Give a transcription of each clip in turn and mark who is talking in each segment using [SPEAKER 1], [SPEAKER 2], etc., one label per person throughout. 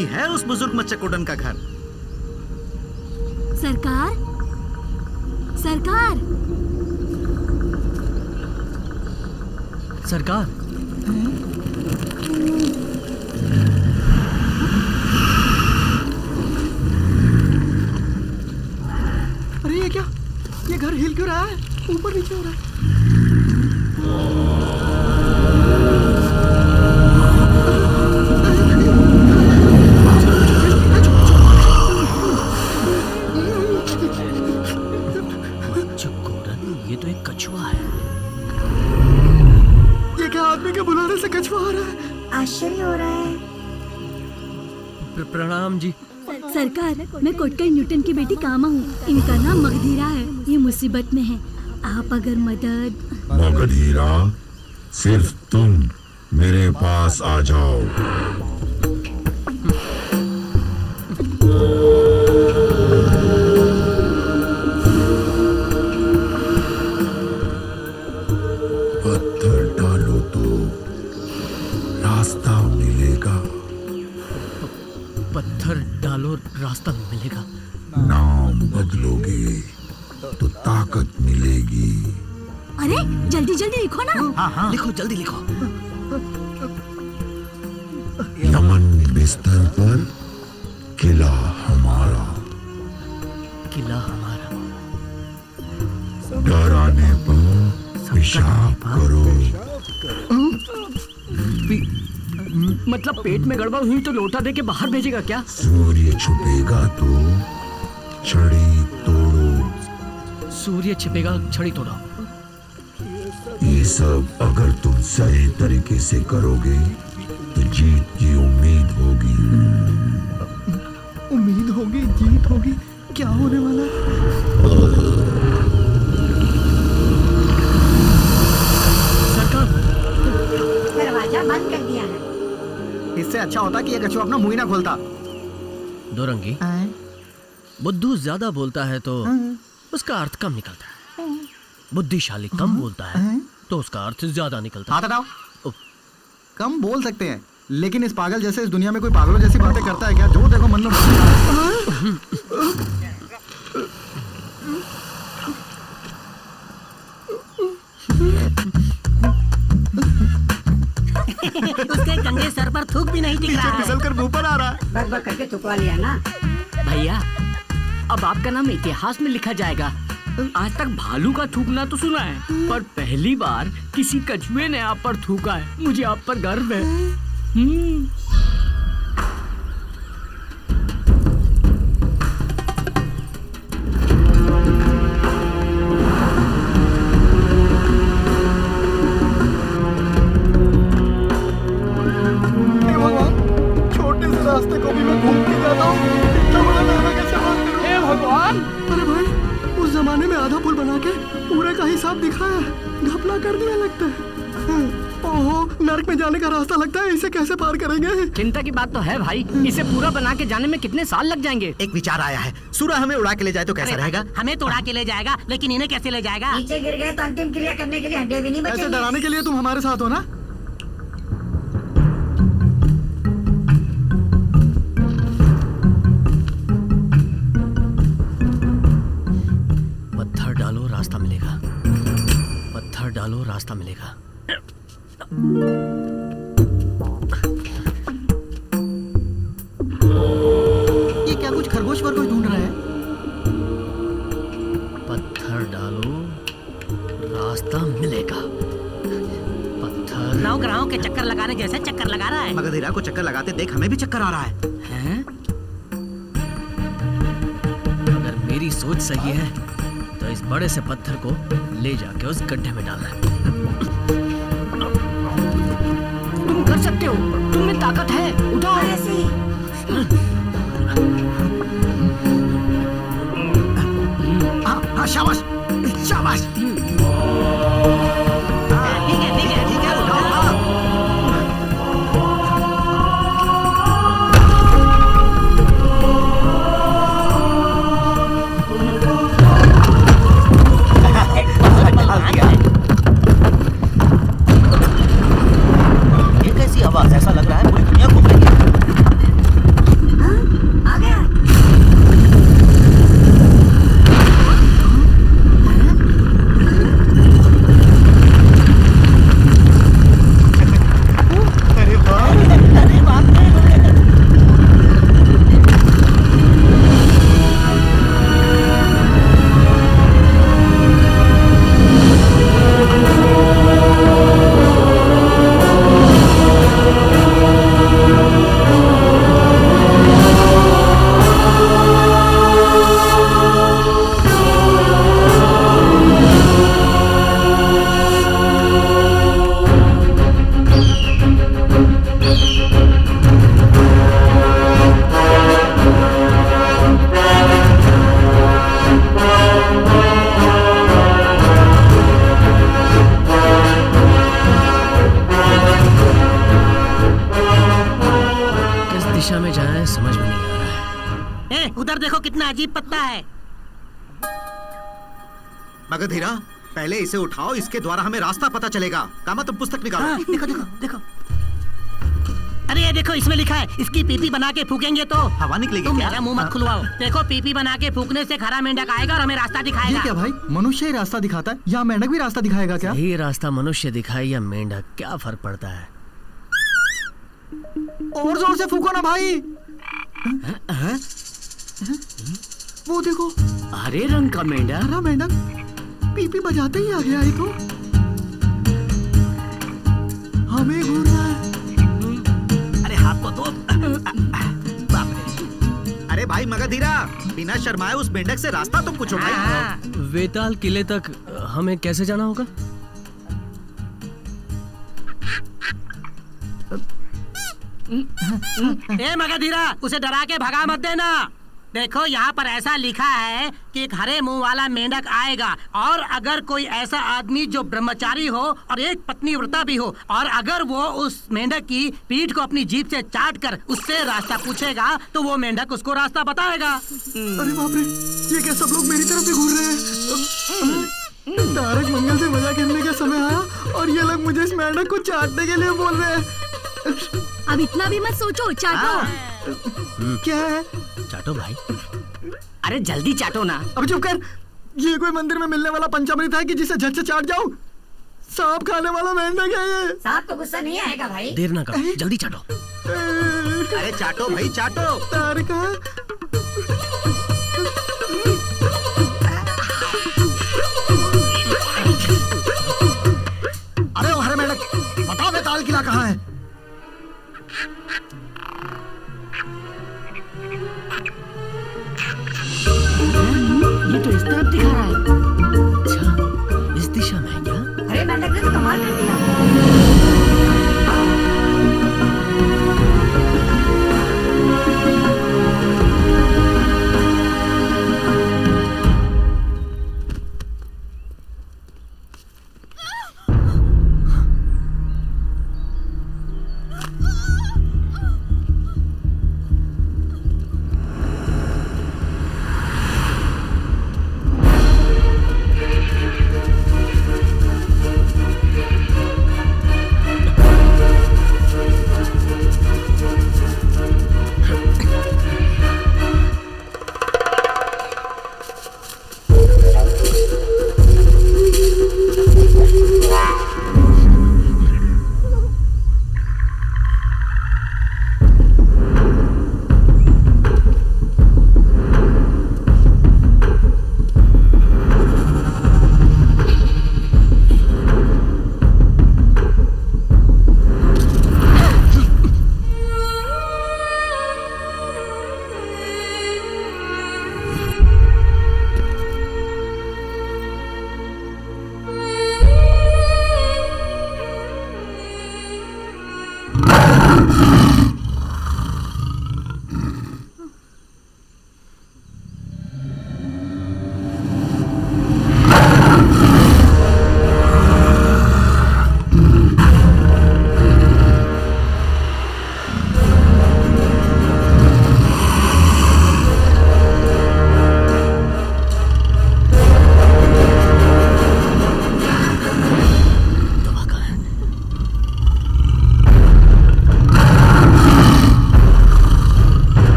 [SPEAKER 1] यही है उस बुजुर्ग मच्चकोडन का घर।
[SPEAKER 2] सरकार, सरकार,
[SPEAKER 3] सरकार,
[SPEAKER 4] अरे ये क्या? ये घर हिल क्यों रहा है? ऊपर नीचे हो रहा है।
[SPEAKER 3] ये तो एक कछुआ है।
[SPEAKER 4] ये क्या आदमी के बुलाने से कछुआ आ रहा है?
[SPEAKER 5] आश्चर्य हो रहा है।
[SPEAKER 3] प्रणाम जी।
[SPEAKER 2] सरकार, मैं कोटकई न्यूटन की बेटी कामा हूँ। इनका नाम मगधीरा है। ये मुसीबत में है। आप अगर मदद।
[SPEAKER 6] मगधीरा, सिर्फ तुम मेरे पास आ जाओ। पत्थर डालो तो रास्ता मिलेगा।
[SPEAKER 3] पत्थर डालो रास्ता मिलेगा।
[SPEAKER 6] नाम बदलोगे तो ताकत मिलेगी।
[SPEAKER 2] अरे जल्दी जल्दी लिखो ना।
[SPEAKER 1] हाँ, लिखो, जल्दी लिखो।
[SPEAKER 6] यमन बिस्तर पर किला हमारा।
[SPEAKER 3] किला हमारा।
[SPEAKER 6] डर आने पर पेशाब करो।
[SPEAKER 3] मतलब पेट में गड़बड़ हुई तो लोटा दे के बाहर भेजेगा क्या?
[SPEAKER 6] सूर्य छुपेगा तो छड़ी तोड़ो।
[SPEAKER 3] सूर्य छिपेगा, छड़ी तोड़ो।
[SPEAKER 6] ये सब अगर तुम सही तरीके से करोगे तो जीत की उम्मीद होगी।
[SPEAKER 4] उम्मीद होगी, जीत होगी। क्या होने वाला है?
[SPEAKER 5] दरवाजा बंद कर दिया है।
[SPEAKER 4] इससे अच्छा होता कि ये कछुआ अपना मुंह ही ना खोलता।
[SPEAKER 3] दोरंगी, बुद्धू ज्यादा बोलता है तो उसका अर्थ कम निकलता है। बुद्धिशाली कम बोलता है तो उसका अर्थ ज्यादा निकलता है।
[SPEAKER 4] हाथ हटाओ। कम बोल सकते हैं, लेकिन इस पागल जैसे इस दुनिया में कोई पागलों जैसी बातें करता है क्या? जो देखो मन में
[SPEAKER 5] उसके कंगे सर पर थूक भी नहीं दिख रहा है।
[SPEAKER 4] फिसल कर ऊपर आ रहा है।
[SPEAKER 5] बक बक करके थुकवा लिया ना।
[SPEAKER 7] भैया, अब आपका नाम इतिहास में लिखा जाएगा। आज तक भालू का थूकना तो सुना है, पर पहली बार किसी कछुए ने आप पर थूका है। मुझे आप पर गर्व है।
[SPEAKER 4] छोटे से रास्ते को भी मैं घूम के जाता हूँ। इतना बड़ा लहरा कैसे पार करूं?
[SPEAKER 7] हे भगवान!
[SPEAKER 4] अरे भाई, उस जमाने में आधा पुल बना के पूरे का हिसाब दिखाया, घपला कर दिया लगता है। ओहो, नर्क में जाने का रास्ता लगता है। इसे कैसे पार करेंगे?
[SPEAKER 7] चिंता की बात तो है भाई। इसे पूरा बना के जाने में कितने साल लग जाएंगे?
[SPEAKER 1] एक विचार आया है। सूर्य हमें उड़ा के ले जाए तो कैसा रहेगा?
[SPEAKER 8] हमें तो उड़ा के ले जाएगा, लेकिन इन्हें कैसे ले जाएगा?
[SPEAKER 5] नीचे गिर गए तो अंतिम क्रिया करने के लिए हड्डियां भी नहीं
[SPEAKER 4] ऐसे
[SPEAKER 5] बचेंगी।
[SPEAKER 4] डराने के लिए तुम हमारे साथ हो ना?
[SPEAKER 3] पत्थर डालो रास्ता मिलेगा। पत्थर डालो रास्ता मिलेगा।
[SPEAKER 4] ये क्या कुछ खरगोश पर कोई ढूंढ रहा है?
[SPEAKER 3] पत्थर डालो रास्ता मिलेगा। पत्थर।
[SPEAKER 8] नवग्रहों के चक्कर लगाने जैसे चक्कर लगा रहा है।
[SPEAKER 1] मगधीरा को चक्कर लगाते देख हमें भी चक्कर आ रहा है।
[SPEAKER 7] हैं?
[SPEAKER 3] अगर मेरी सोच सही है तो इस बड़े से पत्थर को ले जाके उस गड्ढे में डालना है।
[SPEAKER 7] तुम कर सकते हो, तुम में ताकत है। उठाओ।
[SPEAKER 5] ऐसे ही।
[SPEAKER 1] हाँ, शाबाश, शाबाश।
[SPEAKER 8] ठीक है, ठीक है,
[SPEAKER 1] ठीक है, उठाओ। हाँ।
[SPEAKER 8] ये कैसी आवाज? ऐसा लग रहा है पूरी दुनिया घूम रही है। अजीब पत्ता है।
[SPEAKER 1] मगधीरा, पहले इसे उठाओ, इसके द्वारा हमें रास्ता पता चलेगा। कामा, तुम पुस्तक निकालो।
[SPEAKER 8] हाँ, देखो देखो देखो। अरे ये देखो, इसमें लिखा है इसकी पीपी बना के फूकेंगे तो
[SPEAKER 1] हवा निकलेगी
[SPEAKER 8] तुम
[SPEAKER 1] क्या?
[SPEAKER 8] मेरा मुंह मत खुलवाओ। देखो, पीपी बना के फूकने से खरा मेंढक आएगा और हमें रास्ता
[SPEAKER 4] ये
[SPEAKER 8] दिखाएगा।
[SPEAKER 4] क्या भाई, मनुष्य ही रास्ता दिखाता है या मेंढक भी रास्ता दिखाएगा क्या?
[SPEAKER 3] ये रास्ता मनुष्य दिखाए या मेंढक, क्या फर्क पड़ता है?
[SPEAKER 4] और जोर से फूको ना भाई। वो देखो,
[SPEAKER 7] हरे रंग का मेंढक।
[SPEAKER 4] हरा मेंढक पीपी बजाते ही आ गया। ये तो हमें घूर रहा है।
[SPEAKER 1] अरे हाथ को दो। बाप रे। अरे भाई मगधीरा, बिना शर्माए उस मेंढक से रास्ता तो पूछो भाई।
[SPEAKER 8] हाँ।
[SPEAKER 3] वेताल किले तक हमें कैसे जाना होगा?
[SPEAKER 8] ए मगधीरा, उसे डरा के भगा मत देना। देखो, यहाँ पर ऐसा लिखा है कि एक हरे मुंह वाला मेंढक आएगा, और अगर कोई ऐसा आदमी जो ब्रह्मचारी हो और एक पत्नी व्रता भी हो, और अगर वो उस मेंढक की पीठ को अपनी जीभ से चाट कर उससे रास्ता पूछेगा, तो वो मेंढक उसको रास्ता बताएगा।
[SPEAKER 4] अरे बाप रे, ये क्या सब लोग मेरी तरफ से घूर रहे हैं? तारक मंगल से मजा करने का समय आया और ये लोग मुझे इस मेंढक को चाटने के लिए बोल रहे हैं।
[SPEAKER 2] अब इतना भी मत सोचो, चाटो।
[SPEAKER 4] क्या है?
[SPEAKER 3] चाटो भाई।
[SPEAKER 7] अरे जल्दी चाटो ना।
[SPEAKER 4] अब चुप कर। ये कोई मंदिर में मिलने वाला पंचामृत है कि जिसे झट से चाट जाऊं? सांप खाने वाला मेंढक है ये।
[SPEAKER 5] सांप को गुस्सा नहीं आएगा भाई।
[SPEAKER 3] देर ना करो, जल्दी चाटो।
[SPEAKER 1] अरे चाटो भाई, चाटो।
[SPEAKER 4] तारका, अरे ओ हरे मेंढक, बताओ वेताल किला कहाँ है?
[SPEAKER 7] ये तो इस तरफ दिखा रहा है।
[SPEAKER 3] अच्छा, इस दिशा में है क्या?
[SPEAKER 5] अरे मेंढक ने तो कमाल कर दिया।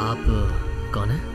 [SPEAKER 3] आप कौन है?